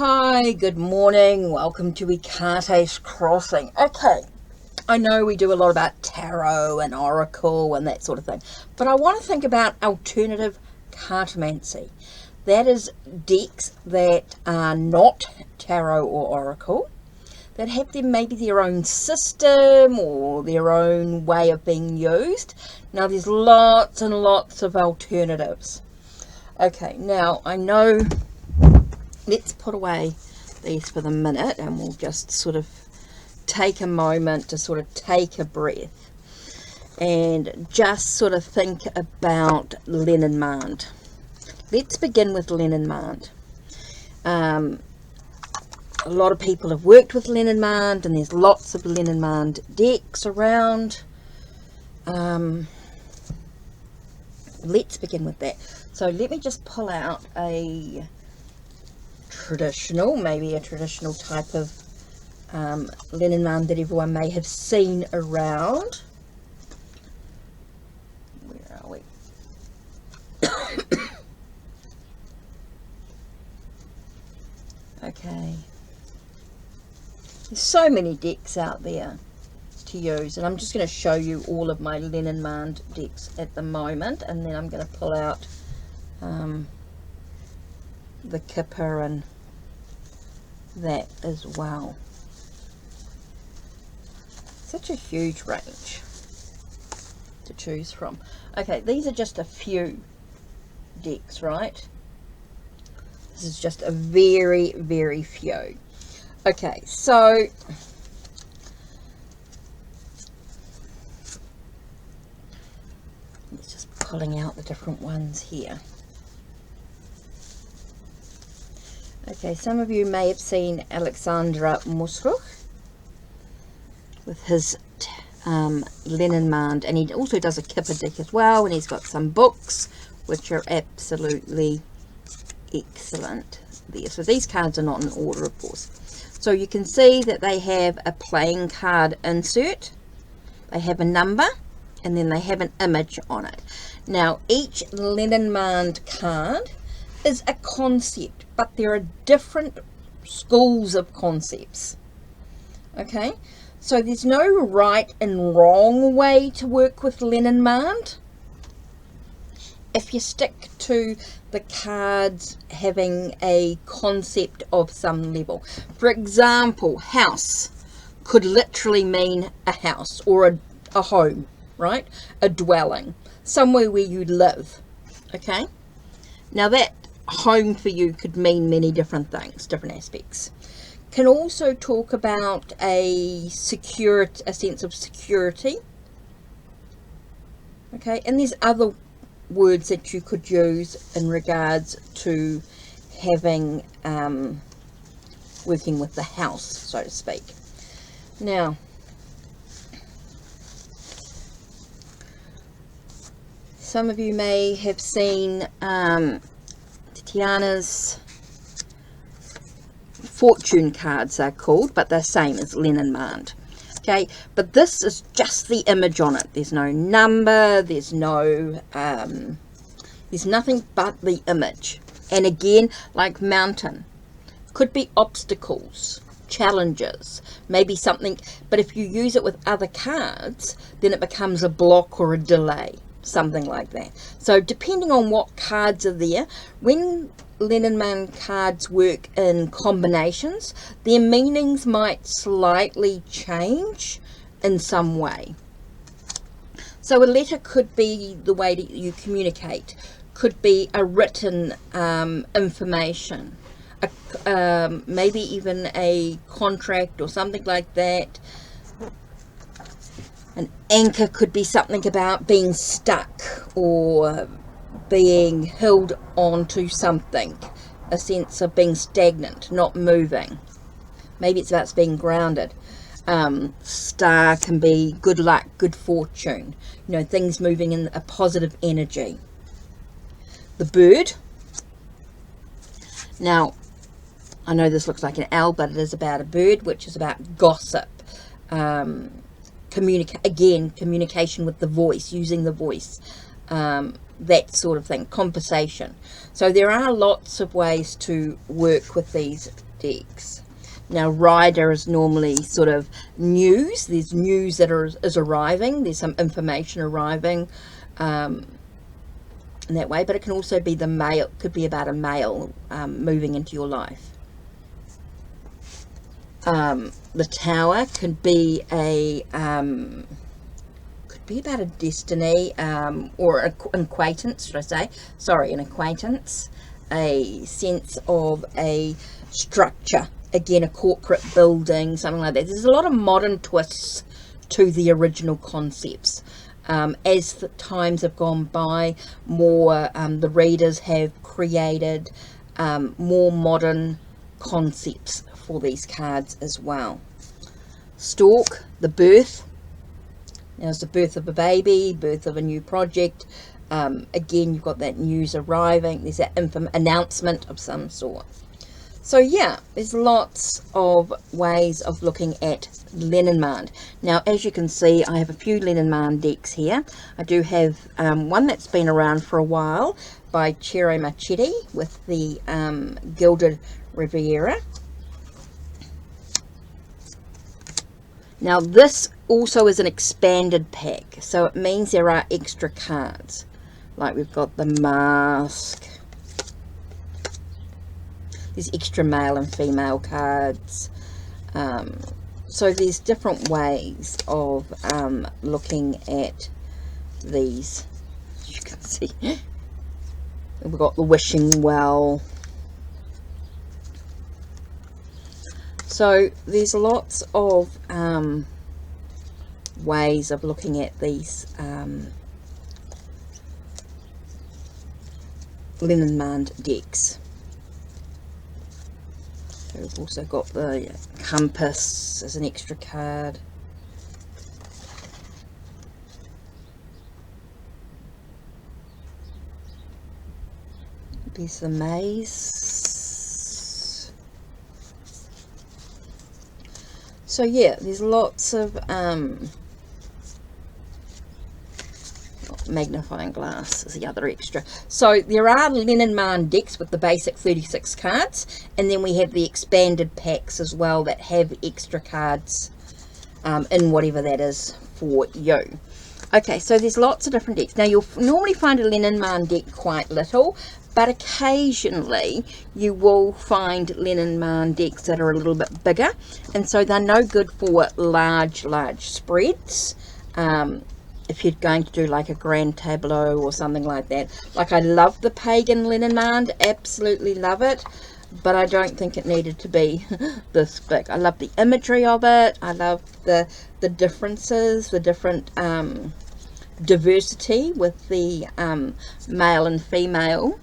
Hi, good morning. Welcome to Ekate's Crossing. Okay, I know we do a lot about tarot and oracle and that sort of thing, but I want to think about alternative cartomancy. That is decks that are not tarot or oracle, that have maybe their own system or their own way of being used. Now, there's lots and lots of alternatives. Okay, now I know. Let's put away these for the minute and we'll just sort of take a moment to sort of take a breath and just sort of think about Lenormand. Let's begin with Lenormand. A lot of people have worked with Lenormand and there's lots of Lenormand decks around. Let's begin with that. So let me just pull out a maybe a traditional type of Lenormand that everyone may have seen around. Where are we? Okay. There's so many decks out there to use, and I'm just going to show you all of my Lenormand decks at the moment, and then I'm going to pull out the Kipper and that as well. Such a huge range to choose from. Okay, these are just a few decks, right? This is just a very, very few. Okay, so let's just pulling out the different ones here. Okay, some of you may have seen Alexandra Musruch with his Lenormand, and he also does a Kipper deck as well, and he's got some books which are absolutely excellent there. So these cards are not in order, of course. So you can see that they have a playing card insert, they have a number, and then they have an image on it. Now, each Lenormand card is a concept, but there are different schools of concepts. Okay, so there's no right and wrong way to work with Lenormand if you stick to the cards having a concept of some level. For example, house could literally mean a house or a home, right? A dwelling, somewhere where you live. Okay, now that home for you could mean many different things, different aspects. Can also talk about a sense of security. Okay, and there's other words that you could use in regards to having working with the house, so to speak. Now, some of you may have seen Tiana's fortune cards are called, but they're same as Lenormand. Okay, but this is just the image on it. There's no number, there's no there's nothing but the image. And again, like mountain, could be obstacles, challenges, maybe something, but if you use it with other cards, then it becomes a block or a delay, something like that. So depending on what cards are there, when Lenormand cards work in combinations, their meanings might slightly change in some way. So a letter could be the way that you communicate, could be a written information, maybe even a contract or something like that. An anchor could be something about being stuck or being held on to something, a sense of being stagnant, not moving. Maybe it's about being grounded. Star can be good luck, good fortune, you know, things moving in a positive energy. The bird. Now, I know this looks like an owl, but it is about a bird, which is about gossip. Communication with the voice, using the voice. That sort of thing, conversation. So there are lots of ways to work with these decks. Now rider is normally sort of news. There's news that is arriving. There's some information arriving in that way, but it can also be the mail. Could be about a mail moving into your life. The tower could be about a destiny, or an acquaintance, should I say? Sorry, an acquaintance. A sense of a structure. Again, a corporate building, something like that. There's a lot of modern twists to the original concepts. As the times have gone by, more the readers have created more modern concepts for these cards as well. Stork, the birth. Now it's the birth of a baby, birth of a new project. Again, you've got that news arriving. There's that announcement of some sort. So yeah, there's lots of ways of looking at Lenormand. Now, as you can see, I have a few Lenormand decks here. I do have one that's been around for a while by Ciro Marchetti with the Gilded Riviera. Now, this also is an expanded pack, so it means there are extra cards. Like we've got the Mask. There's extra male and female cards. So there's different ways of looking at these. As you can see, we've got the Wishing Well. So there's lots of ways of looking at these Lenormand decks. We've also got the Compass as an extra card. There's the Maze. So yeah, there's lots of magnifying glass is the other extra. So there are Lenormand decks with the basic 36 cards, and then we have the expanded packs as well that have extra cards in whatever that is for you. Okay, so there's lots of different decks. Now you'll normally find a Lenormand deck quite little, but occasionally you will find Lenormand decks that are a little bit bigger, and so they're no good for large spreads. If you're going to do like a grand tableau or something like that. Like, I love the Pagan Lenormand, absolutely love it, but I don't think it needed to be this big. I love the imagery of it. I love the differences, the different diversity with the male and female.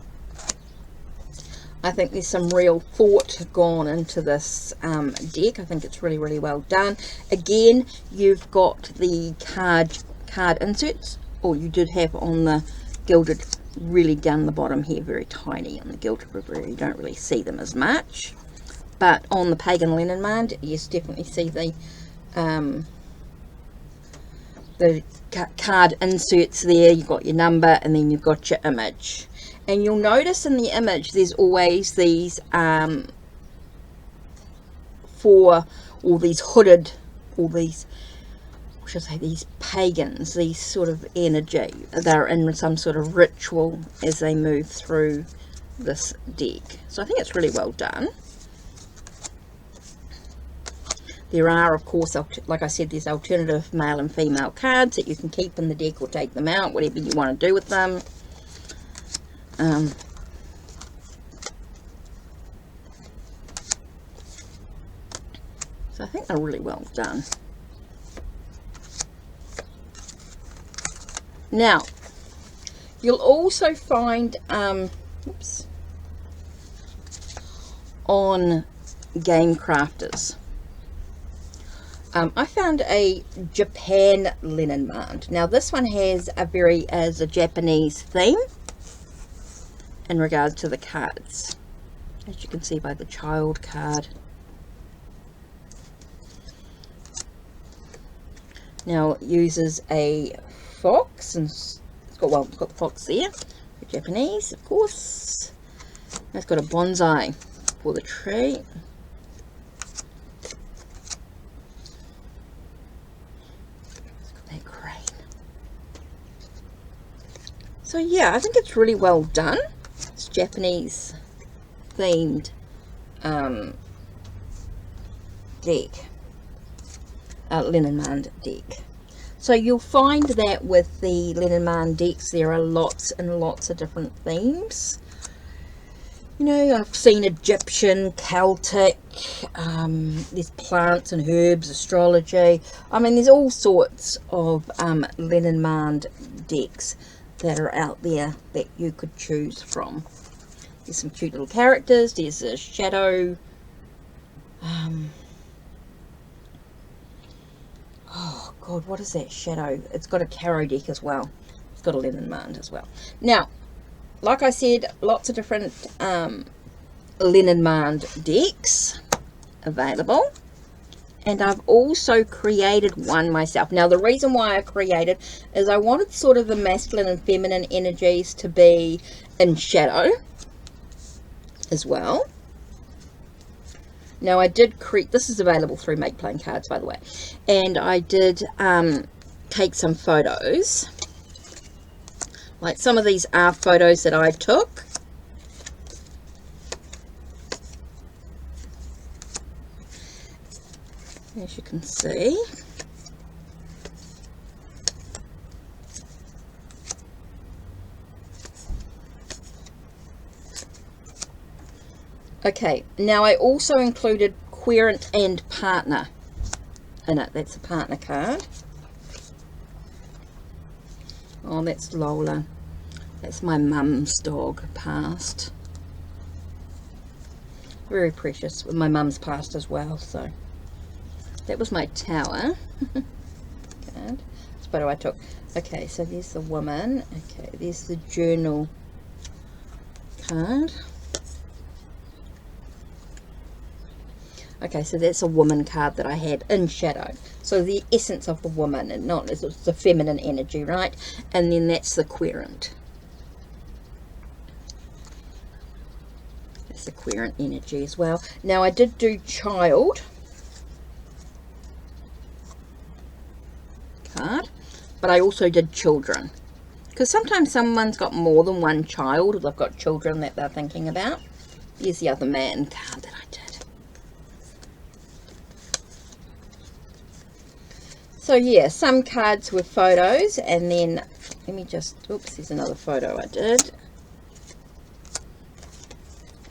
I think there's some real thought gone into this deck. I think it's really, really well done. Again, you've got the card inserts, or you did have on the Gilded, really down the bottom here, very tiny on the Gilded River. You don't really see them as much, but on the Pagan Lenormand, yes, definitely see the card inserts there. You've got your number, and then you've got your image. And you'll notice in the image there's always these for all these hooded, all these, should I say, these pagans, these sort of energy. They're in some sort of ritual as they move through this deck. So I think it's really well done. There are, of course, like I said, there's alternative male and female cards that you can keep in the deck or take them out, whatever you want to do with them. So I think they're really well done. Now, you'll also find on Game Crafters, I found a Japan Lenormand. Now this one has a Japanese theme in regards to the cards, as you can see by the child card. Now it uses a fox, and it's got the fox there, Japanese, of course. It's got a bonsai for the tree. So yeah, I think it's really well done. It's Japanese themed deck, Lenormand deck. So you'll find that with the Lenormand decks there are lots and lots of different themes. You know, I've seen Egyptian, Celtic, there's plants and herbs, astrology. I mean, there's all sorts of Lenormand decks that are out there that you could choose from. There's some cute little characters. There's a shadow. Oh God, what is that shadow? It's got a tarot deck as well. It's got a Lenormand as well. Now, like I said, lots of different Lenormand decks available. And I've also created one myself. Now, the reason why I created is I wanted sort of the masculine and feminine energies to be in shadow as well. Now, I did create, this is available through Make Playing Cards, by the way. And I did take some photos. Like some of these are photos that I took. As you can see. Okay, now I also included Querent and Partner in it. That's a partner card. Oh, that's Lola. That's my mum's dog, passed. Very precious. My mum's passed as well, so that was my tower. Card. This photo I took. Okay, so there's the woman. Okay, there's the journal card. Okay, so that's a woman card that I had in shadow. So the essence of the woman, and not it's the feminine energy, right? And then that's the querent. That's the querent energy as well. Now I did do child card, but I also did children. Because sometimes someone's got more than one child, or they've got children that they're thinking about. Here's the other man card that I did. So yeah, some cards with photos, and then let me just, oops, there's another photo I did.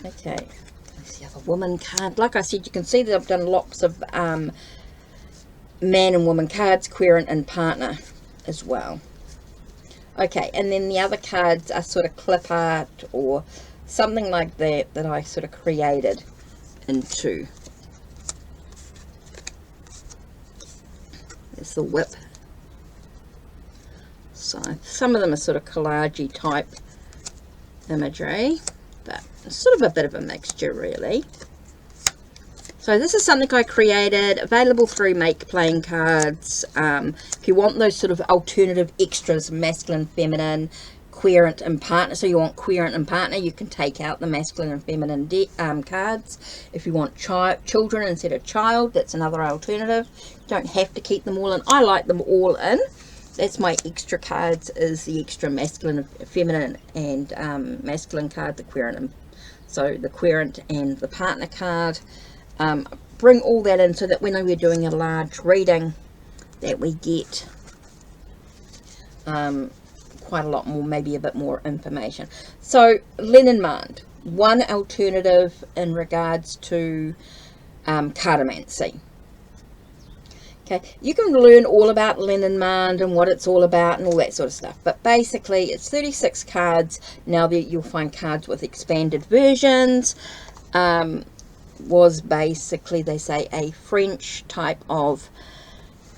Okay, there's the other woman card. Like I said, you can see that I've done lots of man and woman cards, querent and partner as well. Okay, and then the other cards are sort of clip art or something like that that I sort of created into. There's the whip. So some of them are sort of collage-y type imagery, but it's sort of a bit of a mixture really. So this is something I created, available through Make Playing Cards. If you want those sort of alternative extras, masculine, feminine, querent and partner, so you want querent and partner, you can take out the masculine and feminine cards. If you want children instead of child, that's another alternative. You don't have to keep them all in. I like them all in. That's my extra cards, is the extra masculine, feminine and masculine card, the querent and, so the querent and the partner card. Bring all that in so that when we're doing a large reading that we get quite a lot more, maybe a bit more information. So Lenormand, one alternative in regards to Cartomancy. Okay, you can learn all about Lenormand and what it's all about and all that sort of stuff, but basically it's 36 cards. Now that you'll find cards with expanded versions. Was basically, they say, a French type of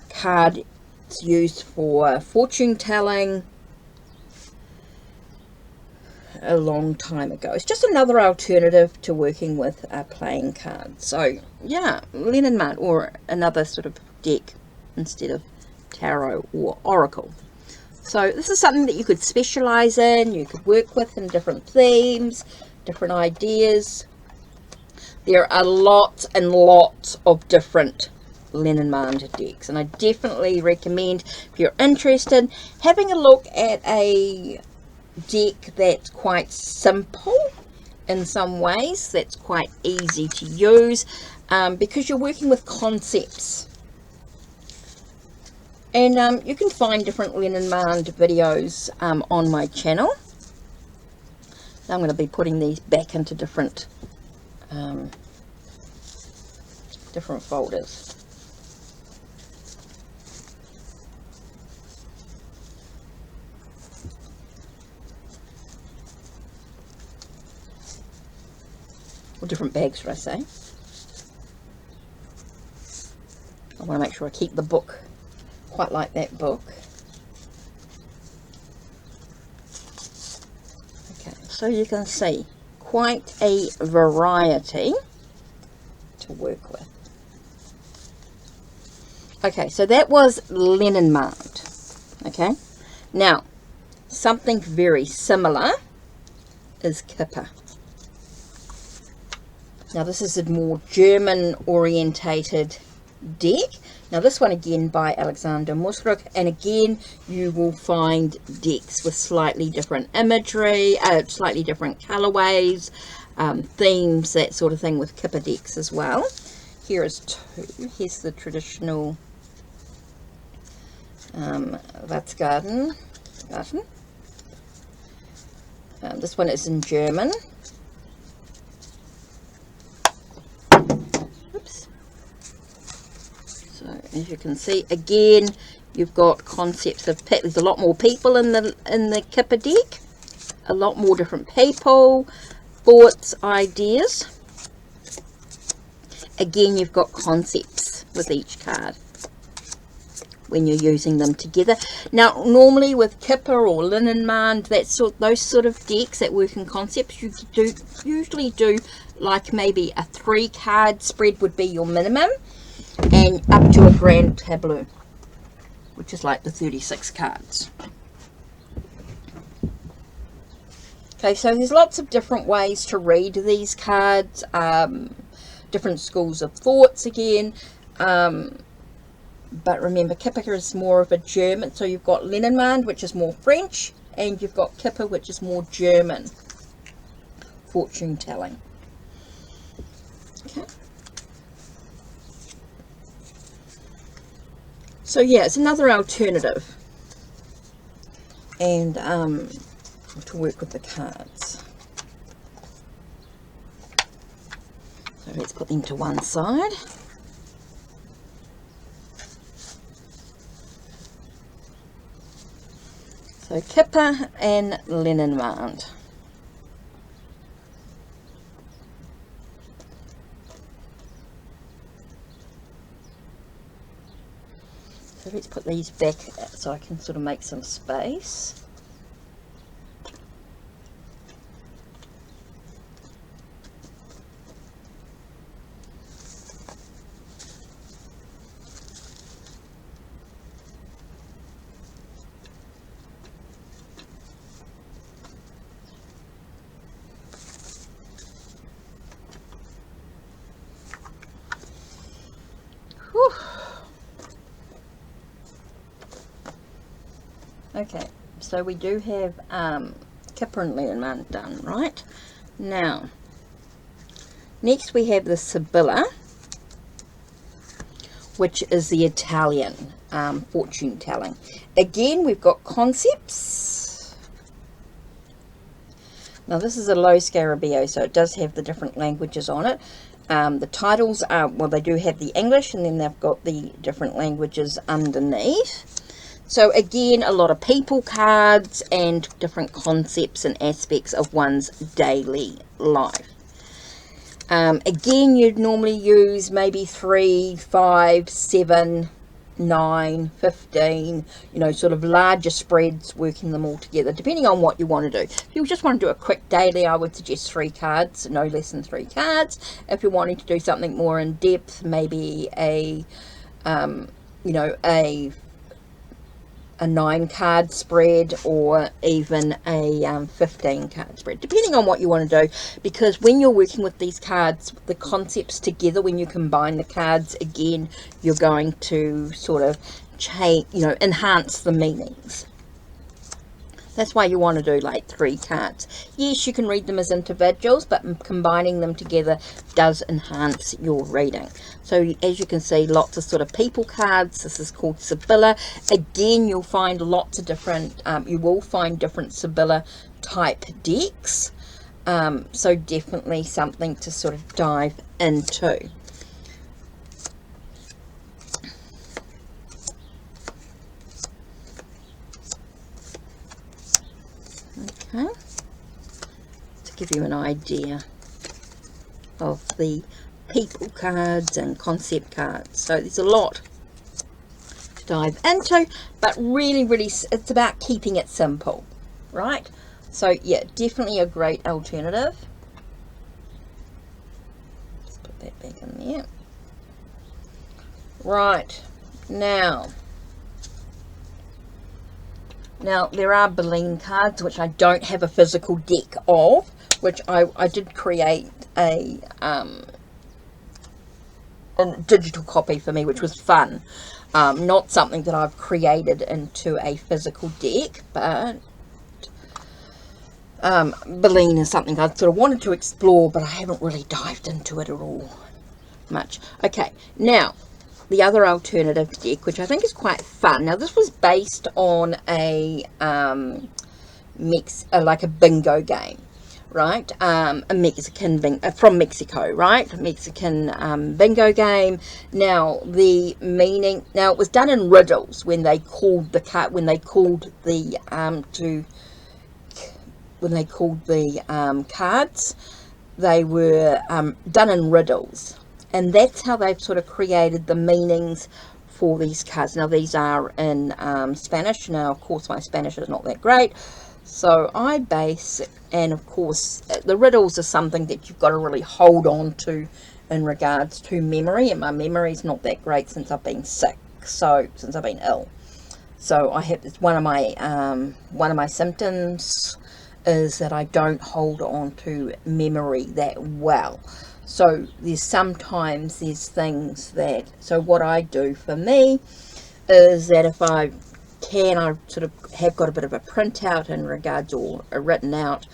card. It's used for fortune telling a long time ago. It's just another alternative to working with playing cards. So yeah, Lenormand, or another sort of deck instead of tarot or oracle. So this is something that you could specialize in, you could work with in different themes, different ideas. There are lots and lots of different Lenormand decks, and I definitely recommend, if you're interested, having a look at a deck that's quite simple in some ways, that's quite easy to use, because you're working with concepts. And you can find different Lenormand videos on my channel. I'm going to be putting these back into different folders. Or different bags, should I say. I want to make sure I keep the book quite like that book. Okay, so you can see quite a variety to work with. Okay, so that was Lenormand. Okay, now something very similar is Kipper. Now this is a more German orientated deck. Now this one again by Alexander Muskruk, and again you will find decks with slightly different imagery, slightly different colorways, themes, that sort of thing with Kipper decks as well. Here is two. Here's the traditional Vatsgarden. This one is in German. So as you can see, again, you've got concepts of there's a lot more people in the Kipper deck, a lot more different people, thoughts, ideas. Again, you've got concepts with each card when you're using them together. Now, normally with Kipper or Lenormand, those sort of decks that work in concepts, you usually do like maybe a 3-card spread would be your minimum, and up to a grand tableau, which is like the 36 cards. Okay, so there's lots of different ways to read these cards, different schools of thoughts again, but remember Kipper is more of a German, so you've got Lenormand, which is more French, and you've got Kipper, which is more German fortune telling. Okay. So yeah, it's another alternative, and to work with the cards. So let's put them to one side. So Kipper and Lenormand. So let's put these back so I can sort of make some space. Whew. Okay, so we do have Kipper and Lenormand done, right? Now, next we have the Sibylla, which is the Italian fortune telling. Again, we've got concepts. Now this is a low Scarabeo, so it does have the different languages on it. The titles are, well, they do have the English, and then they've got the different languages underneath. So again, a lot of people cards and different concepts and aspects of one's daily life. Again, you'd normally use maybe 3, 5, 7, 9, 15, sort of larger spreads, working them all together, depending on what you want to do. If you just want to do a quick daily, I would suggest 3 cards, no less than 3 cards. If you're wanting to do something more in depth, maybe a 9-card spread, or even a 15-card spread, depending on what you want to do, because when you're working with these cards, the concepts together, when you combine the cards, again, you're going to sort of change, enhance the meanings. That's why you want to do like 3 cards. Yes, you can read them as individuals, but combining them together does enhance your reading. So as you can see, lots of sort of people cards. This is called Sibylla. Again, you'll find lots of different, you will find different Sibylla type decks. So definitely something to sort of dive into. Okay, to give you an idea of the people cards and concept cards. So there's a lot to dive into, but really it's about keeping it simple, right? So yeah, definitely a great alternative. Just put that back in there. Right, now there are Berlin cards, which I don't have a physical deck of, which I did create a digital copy for me, which was fun. Not something that I've created into a physical deck, but Berlin is something I sort of wanted to explore, but I haven't really dived into it at all much. Okay, now the other alternative deck, which I think is quite fun. Now this was based on a like a bingo game, right? A Mexican from Mexico, right? Mexican bingo game. Now the meaning. Now it was done in riddles when they called the card. When they called the cards, they were done in riddles. And that's how they've sort of created the meanings for these cards. Now, these are in Spanish. Now, of course, my Spanish is not that great. So, and of course, the riddles are something that you've got to really hold on to in regards to memory. And my memory's not that great since I've been sick. So, since I've been ill. So, it's one of my symptoms is that I don't hold on to memory that well. So sometimes there's things that, so what I do for me is that if I sort of have got a bit of a printout in regards, or written out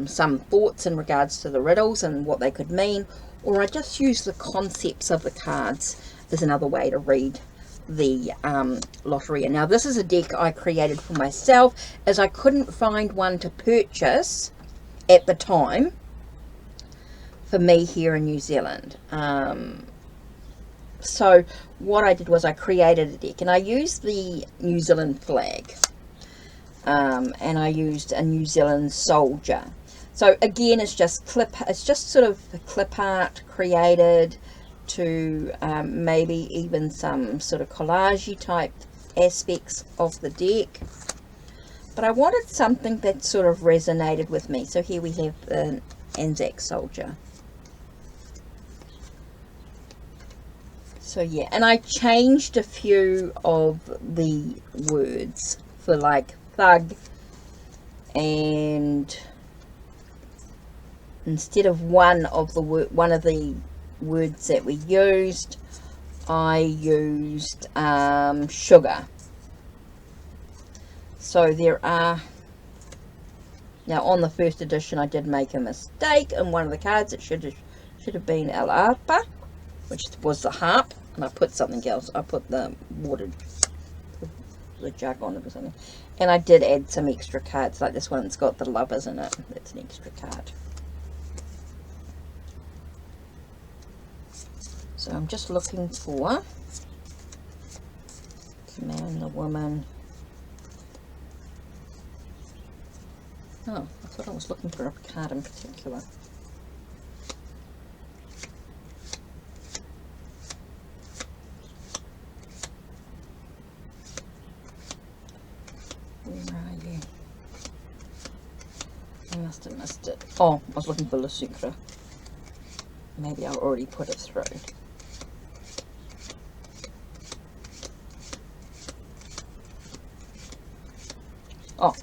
some thoughts in regards to the riddles and what they could mean, or I just use the concepts of the cards as another way to read the lottery. And now this is a deck I created for myself, as I couldn't find one to purchase at the time for me here in New Zealand. So what I did was I created a deck, and I used the New Zealand flag, and I used a New Zealand soldier. So again, it's just sort of a clip art created to maybe even some sort of collage type aspects of the deck. But I wanted something that sort of resonated with me. So here we have an Anzac soldier. So yeah, and I changed a few of the words for like thug, and instead of one of the words that we used, I used sugar. So there are, now on the first edition I did make a mistake in one of the cards. It should have been El Arpa, which was the harp, and I put something else. I put the jug on it or something. And I did add some extra cards, like this one's got the lovers in it. That's an extra card. So I'm just looking for the man, the woman. Oh, I thought I was looking for a card in particular. Where are you? I must have missed it. Oh, I was looking for Le Sucre. Maybe I already put it through. Oh,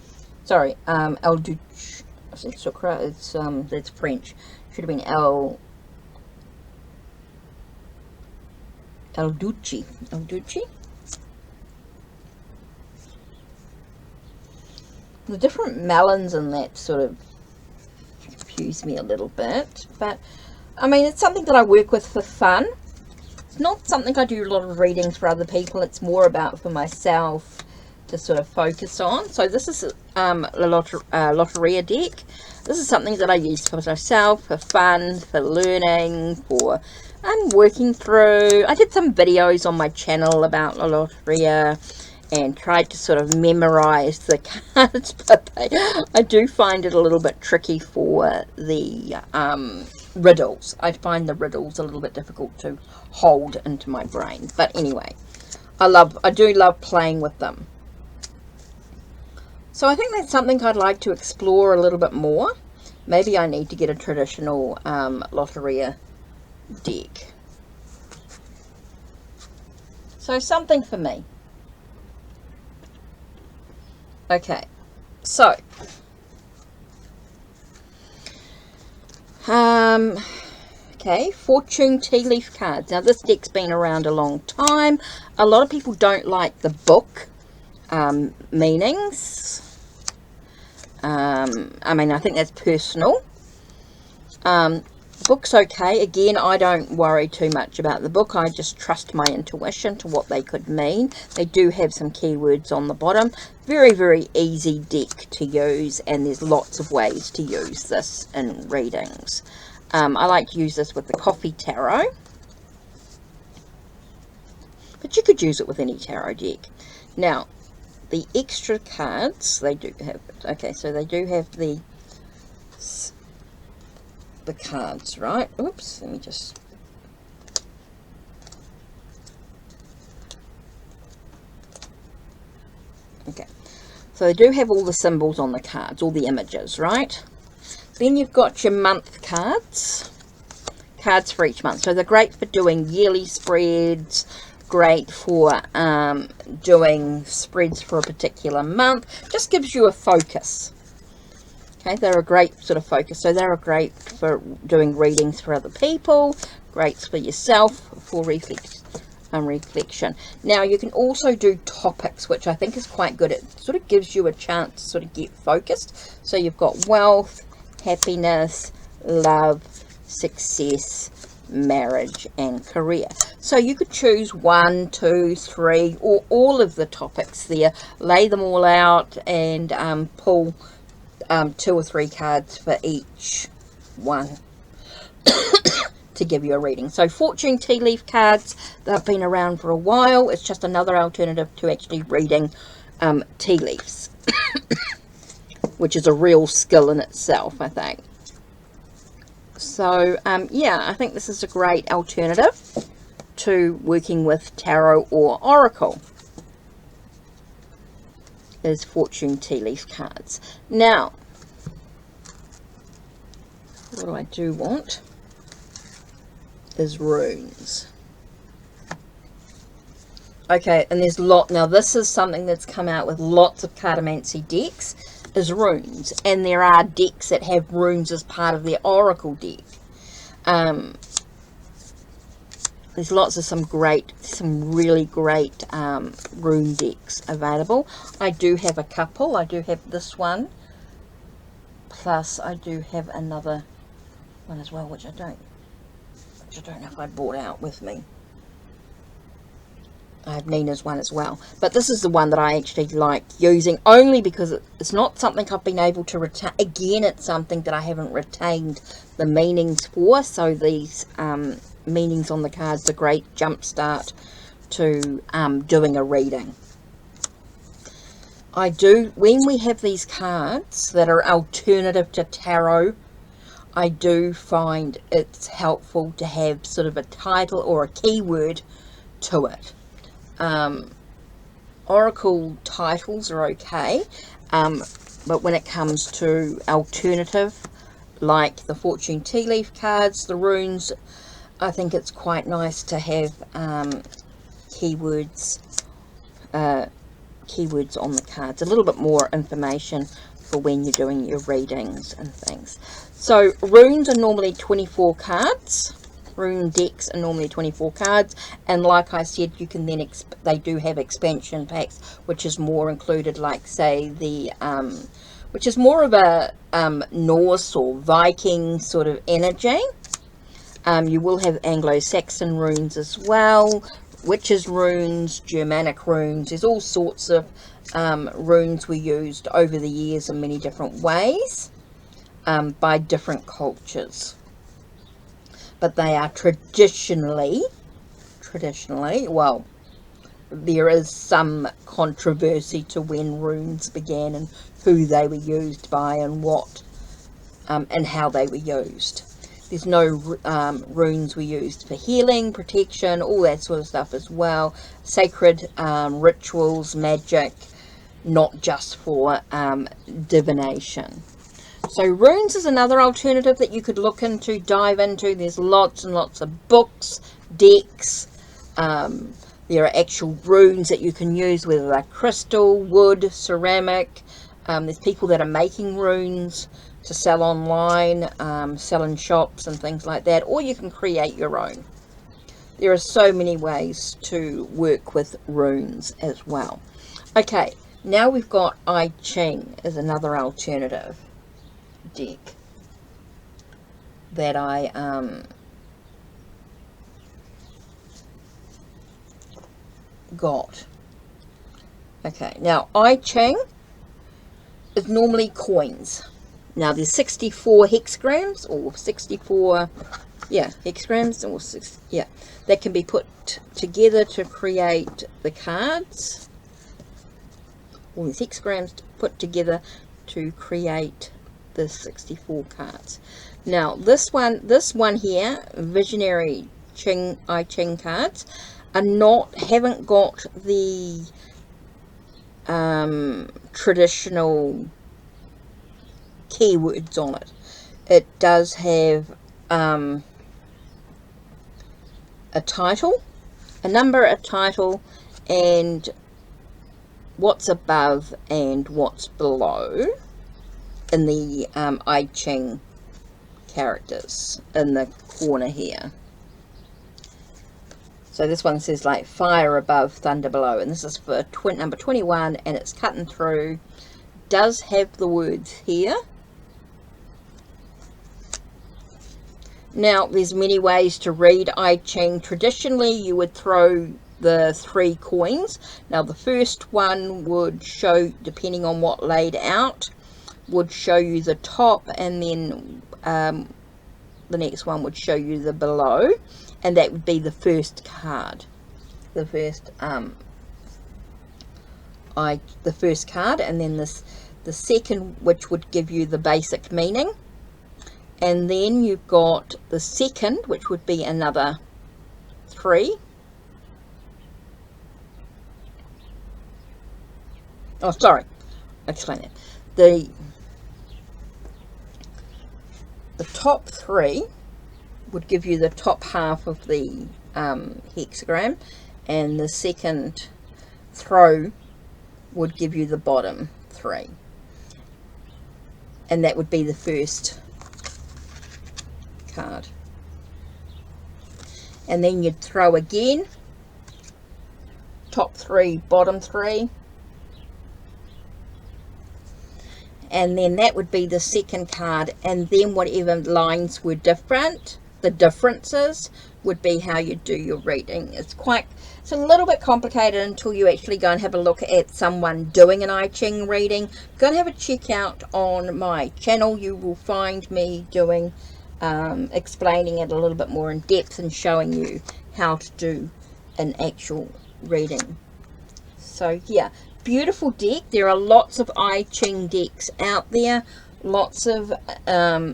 sorry. El Duce. I said Sucre. It's that's French. Should have been El Duce. El Duce. The different melons and that sort of confuse me a little bit, but I mean, it's something that I work with for fun. It's not something I do a lot of readings for other people. It's more about for myself to sort of focus on. So this is a Loteria deck. This is something that I use for myself, for fun, for learning, for working through. I did some videos on my channel about La Loteria and tried to sort of memorize the cards, but I do find it a little bit tricky for the riddles. I find the riddles a little bit difficult to hold into my brain. But anyway, I do love playing with them. So I think that's something I'd like to explore a little bit more. Maybe I need to get a traditional Loteria deck. So something for me. Okay, so okay, fortune tea leaf cards. Now this deck's been around a long time. A lot of people don't like the book meanings. I mean, I think that's personal. Book's okay. Again, I don't worry too much about the book. I just trust my intuition to what they could mean. They do have some keywords on the bottom. Very, very easy deck to use, and there's lots of ways to use this in readings. I like to use this with the coffee tarot, but you could use it with any tarot deck. Now, the extra cards, they do have it. Okay, so they do have the cards, right? Oops, let me just... Okay, so they do have all the symbols on the cards, all the images, right? Then you've got your month cards for each month. So they're great for doing yearly spreads, great for doing spreads for a particular month. Just gives you a focus. Okay, they're a great sort of focus. So they're great for doing readings for other people, great for yourself, for reflection. Now you can also do topics, which I think is quite good. It sort of gives you a chance to sort of get focused. So you've got wealth, happiness, love, success, marriage, and career. So you could choose 1, 2, 3, or all of the topics there, lay them all out, and pull 2 or 3 cards for each one to give you a reading. So fortune tea leaf cards, they've been around for a while. It's just another alternative to actually reading tea leaves, which is a real skill in itself, I think. So yeah, I think this is a great alternative to working with tarot or oracle, is fortune tea leaf cards. Now, what I do want is runes. Okay, and there's now this is something that's come out with lots of Cartomancy decks, is runes. And there are decks that have runes as part of their oracle deck. There's lots of some really great rune decks available. I do have a couple. I do have this one, plus I do have another one as well, which I don't know if I brought out with me. I have Nina's one as well, but this is the one that I actually like using, only because it's not something I've been able to retain. Again, it's something that I haven't retained the meanings for, so these meanings on the cards are a great jump start to doing a reading. When we have these cards that are alternative to tarot, I do find it's helpful to have sort of a title or a keyword to it. Oracle titles are okay, but when it comes to alternative, like the fortune tea leaf cards, the runes, I think it's quite nice to have keywords on the cards, a little bit more information for when you're doing your readings and things. So runes are normally 24 cards. rune decks are normally 24 cards, and like I said, you can then they do have expansion packs, which is more included, like say the which is more of a Norse or Viking sort of energy. You will have Anglo-Saxon runes as well, witches runes, Germanic runes. There's all sorts of runes were used over the years in many different ways by different cultures. But they are traditionally, well, there is some controversy to when runes began and who they were used by and what and how they were used. There's no runes were used for healing, protection, all that sort of stuff as well. Sacred rituals, magic, not just for divination. So runes is another alternative that you could look into, dive into. There's lots and lots of books, decks. There are actual runes that you can use, whether they're crystal, wood, ceramic. There's people that are making runes to sell online, sell in shops and things like that, or you can create your own. There are so many ways to work with runes as well. Okay, now we've got I Ching as another alternative deck that I got. Okay, now I Ching is normally coins. Now there's 64 hexagrams or 64 hexagrams or that can be put together to create the cards. All these hexagrams put together to create the 64 cards. Now this one here, Visionary I Ching cards, haven't got the traditional keywords on it. It does have a title, a number, a title, and what's above and what's below in the I Ching characters in the corner here. So this one says like fire above, thunder below, and this is for number 21, and it's cutting through. Does have the words here. Now there's many ways to read I Ching. Traditionally you would throw the 3 coins. Now the first one would show, depending on what laid out, would show you the top, and then the next one would show you the below, and that would be the first card. The first card, and then the second, which would give you the basic meaning, and then you've got the second, which would be another 3. Oh, sorry, I'll explain it. The top 3 would give you the top half of the hexagram, and the second throw would give you the bottom 3, and that would be the first card. And then you'd throw again, top 3, bottom 3, and then that would be the second card, and then whatever lines were different, the differences would be how you do your reading. It's a little bit complicated until you actually go and have a look at someone doing an I Ching reading. Go and have a check out on my channel. You will find me doing explaining it a little bit more in depth and showing you how to do an actual reading. So yeah, beautiful deck. There are lots of I Ching decks out there, lots of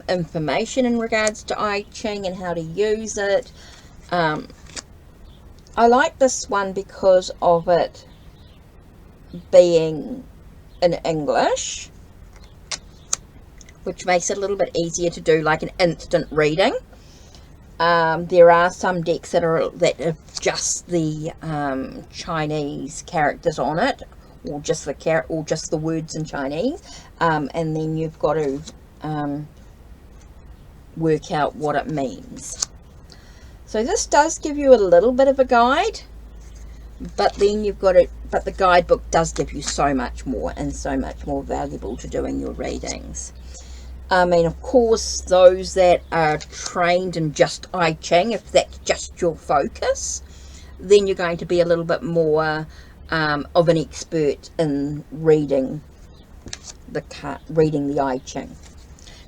information in regards to I Ching and how to use it. I like this one because of it being in English, which makes it a little bit easier to do like an instant reading. There are some decks that have just the Chinese characters on it, or just the words in Chinese, and then you've got to work out what it means. So this does give you a little bit of a guide, but then you've got it, but the guidebook does give you so much more, and so much more valuable to doing your readings. I mean, of course, those that are trained in just I Ching, if that's just your focus, then you're going to be a little bit more of an expert in reading the I Ching.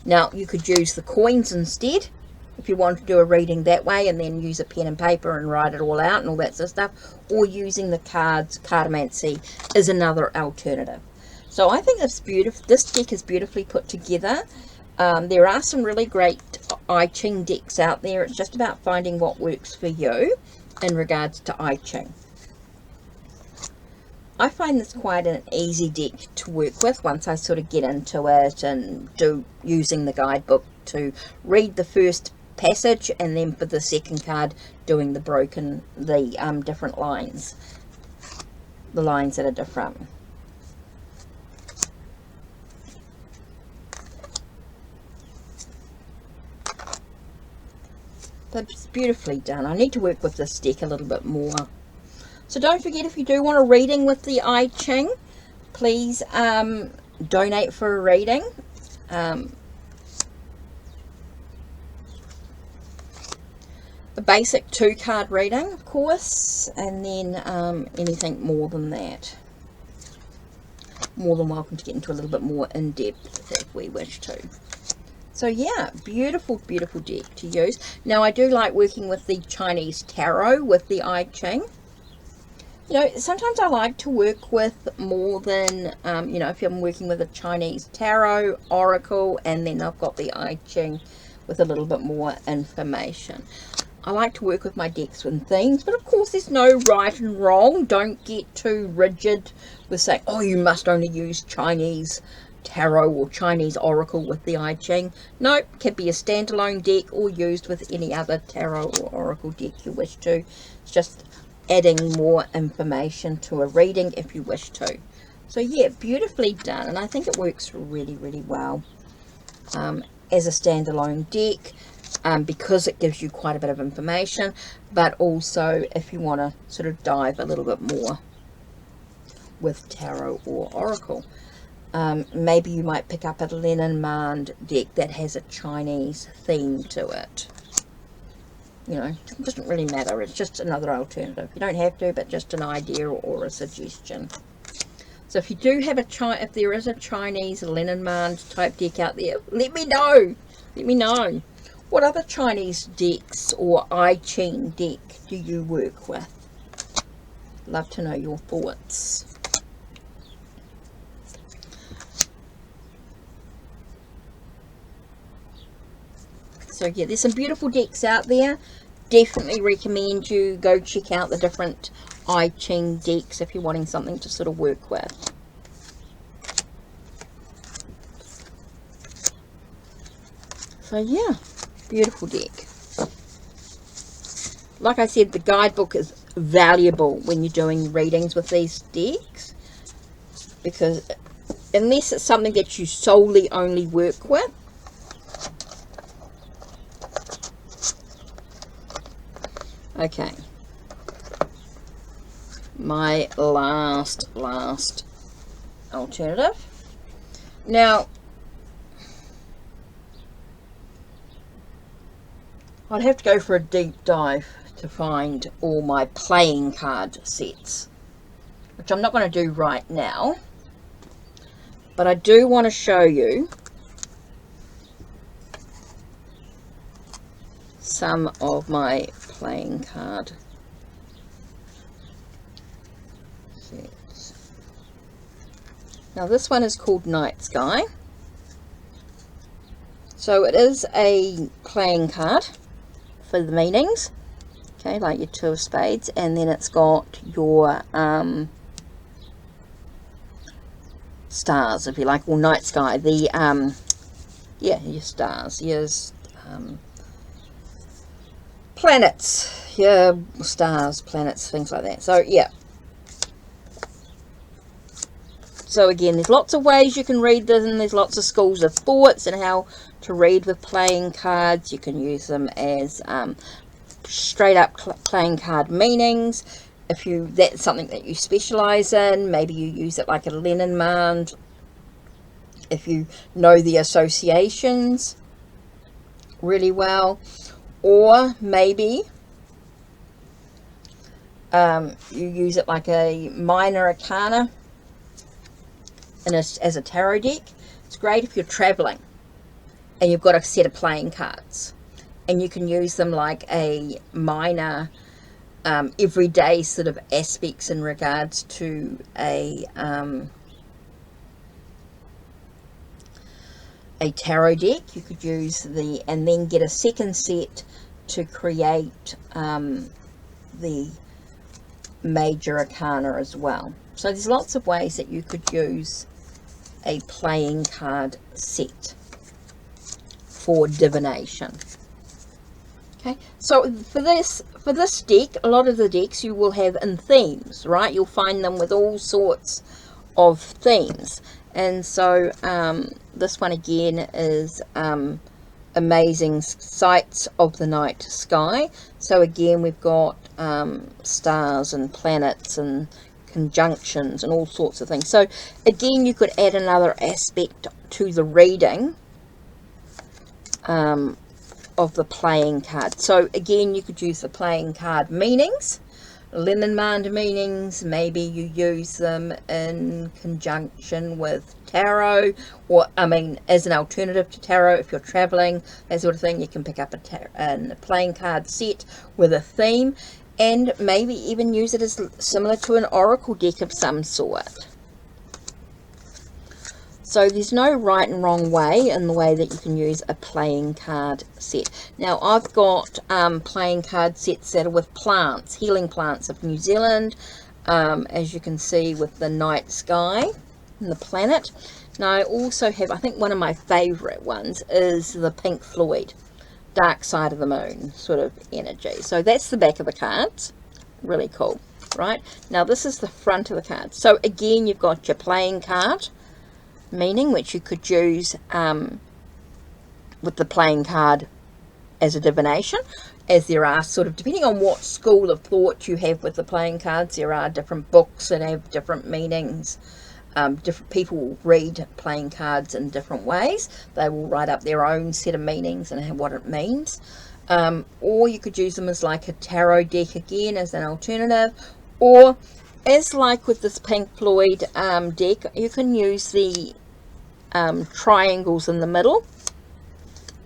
Now, you could use the coins instead if you want to do a reading that way, and then use a pen and paper and write it all out and all that sort of stuff, or using the cards. Cartomancy is another alternative. So I think it's beautiful. This deck is beautifully put together. There are some really great I Ching decks out there. It's just about finding what works for you in regards to I Ching. I find this quite an easy deck to work with once I sort of get into it and using the guidebook to read the first passage, and then for the second card doing the different lines, the lines that are different. But it's beautifully done. I need to work with this deck a little bit more. So don't forget, if you do want a reading with the I Ching, please donate for a reading. The basic 2-card reading, of course, and then anything more than that. More than welcome to get into a little bit more in depth if we wish to. So yeah, beautiful, beautiful deck to use. Now, I do like working with the Chinese Tarot with the I Ching. You know, sometimes I like to work with more than, you know, if I'm working with a Chinese Tarot, Oracle, and then I've got the I Ching with a little bit more information. I like to work with my decks with themes, but of course there's no right and wrong. Don't get too rigid with saying, oh, you must only use Chinese Tarot or Chinese Oracle with the I Ching. No, it can be a standalone deck or used with any other Tarot or Oracle deck you wish to. It's just adding more information to a reading if you wish to. So yeah, beautifully done, and I think it works really, really well as a standalone deck, because it gives you quite a bit of information, but also if you want to sort of dive a little bit more with Tarot or Oracle. Maybe you might pick up a Lenormand deck that has a Chinese theme to it. You know, it doesn't really matter. It's just another alternative. You don't have to, but just an idea or a suggestion. So if you do have if there is a Chinese Lenormand type deck out there, let me know. Let me know. What other Chinese decks or I Ching deck do you work with? Love to know your thoughts. So yeah, there's some beautiful decks out there. Definitely recommend you go check out the different I Ching decks if you're wanting something to sort of work with. So yeah, beautiful deck. Like I said, the guidebook is valuable when you're doing readings with these decks, because unless it's something that you solely only work with, okay, my last alternative. Now, I'd have to go for a deep dive to find all my playing card sets, which I'm not going to do right now, but I do want to show you some of my playing card sets. Now this one is called Night Sky. So it is a playing card for the meanings, okay, like your 2 of spades, and then it's got your stars, if you like, or night sky, the yeah, your stars, your planets, your stars, planets, things like that. So yeah, so again, there's lots of ways you can read this, and there's lots of schools of thoughts and how to read with playing cards. You can use them as straight up playing card meanings. If that's something that you specialize in, maybe you use it like a Lenormand, if you know the associations really well. Or maybe you use it like a minor arcana as a tarot deck. It's great if you're traveling and you've got a set of playing cards, and you can use them like a minor everyday sort of aspects in regards to a tarot deck. You could use and then get a second set to create the major arcana as well. So there's lots of ways that you could use a playing card set for divination. Okay, so for this deck, a lot of the decks you will have in themes, right? You'll find them with all sorts of themes. And so this one again is amazing sights of the night sky. So again, we've got stars and planets and conjunctions and all sorts of things. So again, you could add another aspect to the reading of the playing card. So again, you could use the playing card meanings, Lenormand meanings. Maybe you use them in conjunction with tarot, or I mean as an alternative to tarot if you're traveling, that sort of thing. You can pick up a playing card set with a theme, and maybe even use it as similar to an oracle deck of some sort. So there's no right and wrong way in the way that you can use a playing card set. Now I've got playing card sets that are with plants, healing plants of New Zealand, as you can see with the night sky and the planet. Now I also have, I think one of my favourite ones is the Pink Floyd, Dark Side of the Moon sort of energy. So that's the back of the cards, really cool, right? Now this is the front of the card. So again, you've got your playing card meaning, which you could use with the playing card as a divination, as there are sort of, depending on what school of thought you have with the playing cards, there are different books that have different meanings. Different people will read playing cards in different ways. They will write up their own set of meanings and what it means. Or you could use them as like a tarot deck again as an alternative, or as like with this Pink Floyd deck, you can use the triangles in the middle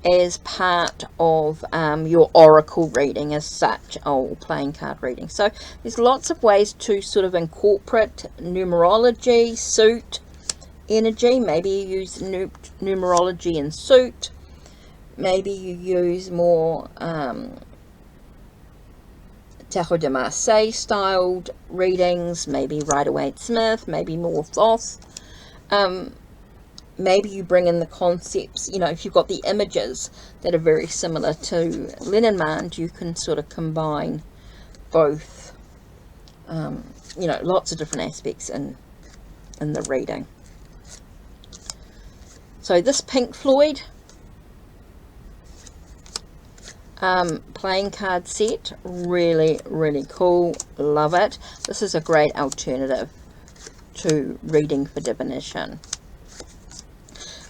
as part of your oracle reading as such, or playing card reading. So there's lots of ways to sort of incorporate numerology, suit energy. Maybe you use numerology in suit. Maybe you use more Tahoe de Marseille styled readings, maybe Rider-Waite-Smith, maybe more Thoth. Maybe you bring in the concepts, you know, if you've got the images that are very similar to Lenormand, you can sort of combine both, you know, lots of different aspects in the reading. So this Pink Floyd playing card set, really, really cool, love it. This is a great alternative to reading for divination.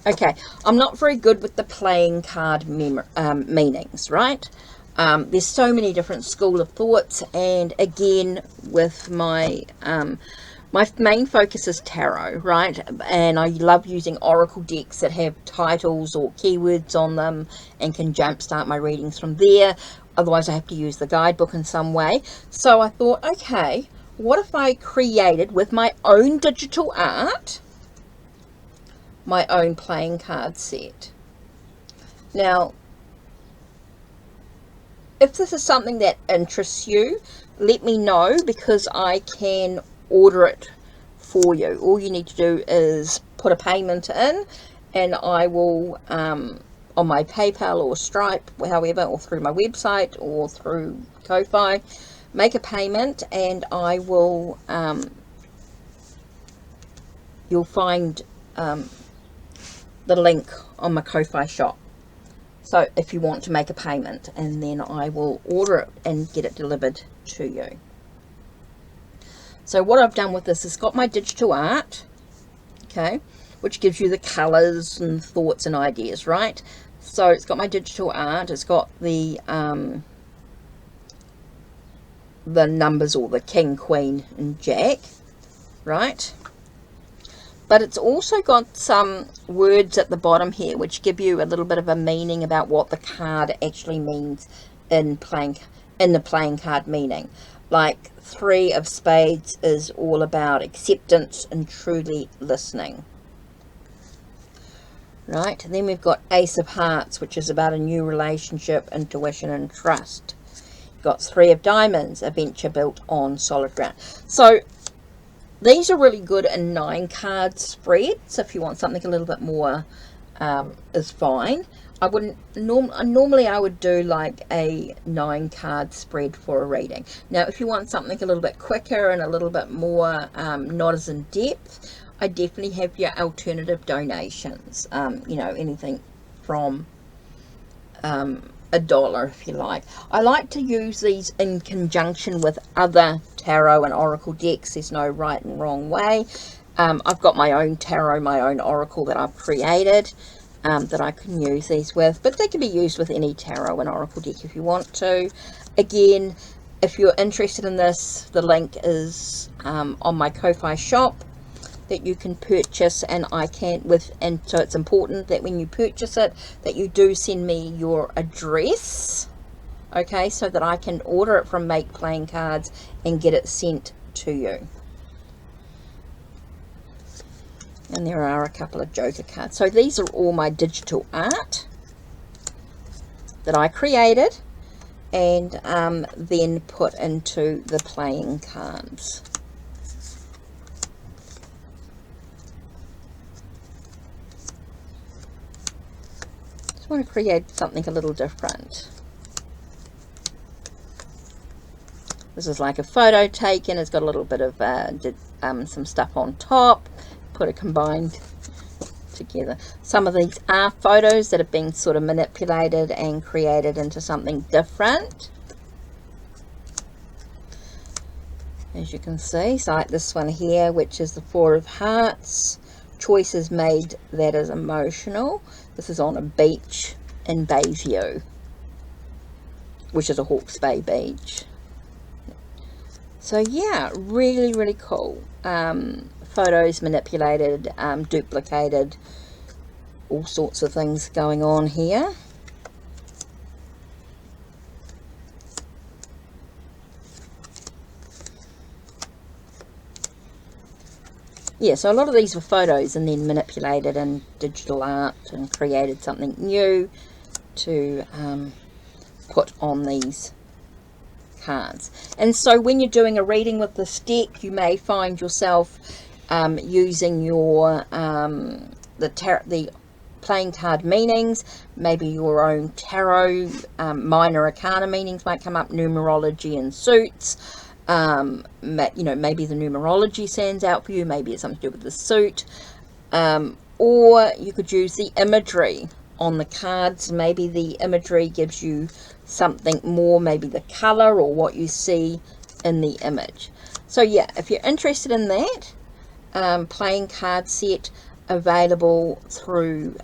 Okay, I'm not very good with the playing card meanings, right? There's so many different school of thoughts, and again, with my main focus is tarot, right? And I love using oracle decks that have titles or keywords on them and can jumpstart my readings from there. Otherwise, I have to use the guidebook in some way. So I thought, okay, what if I created with my own digital art my own playing card set? Now, if this is something that interests you, let me know, because I can order it for you. All you need to do is put a payment in, and I will on my PayPal or Stripe, however, or through my website or through Ko-Fi, make a payment, and I will you'll find the link on my Ko-Fi shop So if you want to make a payment, and then I will order it and get it delivered to you. So what I've done with this is got my digital art, okay, which gives you the colors and thoughts and ideas, right? So it's got my digital art, it's got the numbers, or the king, queen and jack, right? But it's also got some words at the bottom here which give you a little bit of a meaning about what the card actually means in the playing card meaning. Like 3 of spades is all about acceptance and truly listening. Right, and then we've got Ace of Hearts, which is about a new relationship, intuition and trust. You've got 3 of Diamonds, a venture built on solid ground. So these are really good in 9 card spreads. If you want something a little bit more, is fine. I wouldn't normally I would do like a 9 card spread for a reading. Now if you want something a little bit quicker and a little bit more not as in depth, I definitely have your alternative donations. You know, anything from $1 if you like. I like to use these in conjunction with other tarot and oracle decks. There's no right and wrong way. I've got my own tarot, my own oracle that I've created, that I can use these with, but they can be used with any tarot and oracle deck if you want to. Again, if you're interested in this, the link is on my Ko-Fi shop that you can purchase, and so it's important that when you purchase it that you do send me your address, okay, so that I can order it from Make Playing Cards and get it sent to you. And there are a couple of joker cards. So these are all my digital art that I created and then put into the playing cards. Just want to create something a little different. This is like a photo taken. It's got a little bit of some stuff on top. Put it combined together. Some of these are photos that have been sort of manipulated and created into something different, as you can see. So like this one here, which is the 4 of Hearts, choices made that is emotional. This is on a beach in Bayview, which is a Hawke's Bay beach. So yeah, really, really cool. Photos manipulated, duplicated, all sorts of things going on here. Yeah, so a lot of these were photos and then manipulated in digital art and created something new to put on these cards. And so when you're doing a reading with this deck, you may find yourself using your the playing card meanings, maybe your own tarot minor arcana meanings might come up, numerology and suits. You know, maybe the numerology stands out for you, maybe it's something to do with the suit, or you could use the imagery on the cards. Maybe the imagery gives you something more, maybe the color or what you see in the image. So yeah, if you're interested in that, playing card set available through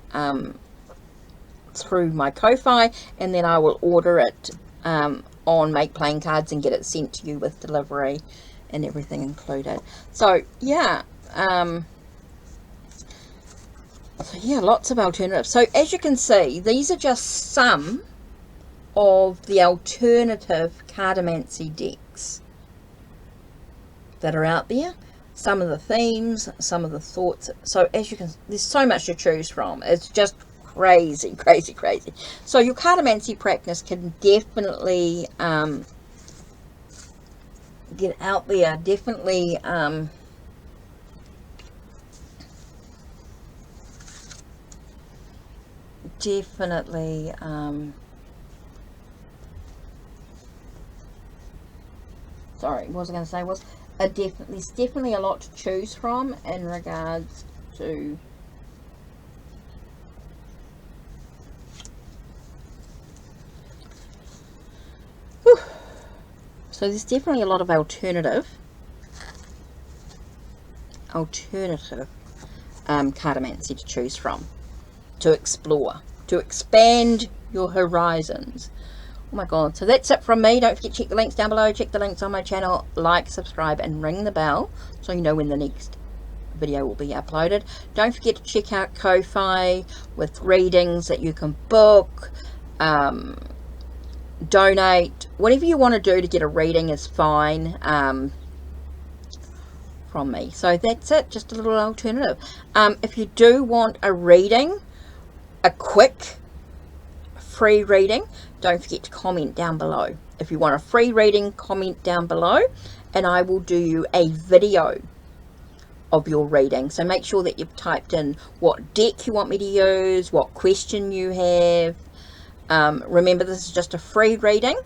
my Ko-Fi, and then I will order it on Make Playing Cards and get it sent to you with delivery and everything included. So yeah, lots of alternatives. So as you can see, these are just some of the alternative Cartomancy decks that are out there. Some of the themes, some of the thoughts. So as you can, there's so much to choose from. It's just crazy, crazy, crazy. So your Cartomancy practice can definitely get out there. Definitely sorry, what was I going to say was there's definitely a lot to choose from in regards to So there's definitely a lot of alternative cartomancy to choose from, to explore, to expand your horizons. Oh my god, so that's it from me. Don't forget to check the links down below, check the links on my channel, like, subscribe and ring the bell so you know when the next video will be uploaded. Don't forget to check out Ko-Fi with readings that you can book, donate, whatever you want to do to get a reading is fine from me. So that's it, just a little alternative. If you do want a reading, a quick free reading, don't forget to comment down below. If you want a free reading, comment down below and I will do you a video of your reading. So make sure that you've typed in what deck you want me to use, what question you have. Remember, this is just a free reading,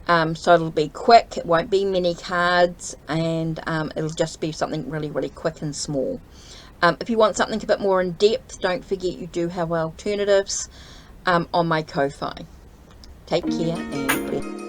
so it'll be quick, it won't be many cards, and it'll just be something really, really quick and small. If you want something a bit more in depth, don't forget you do have alternatives on my Ko-Fi. Take care and bless.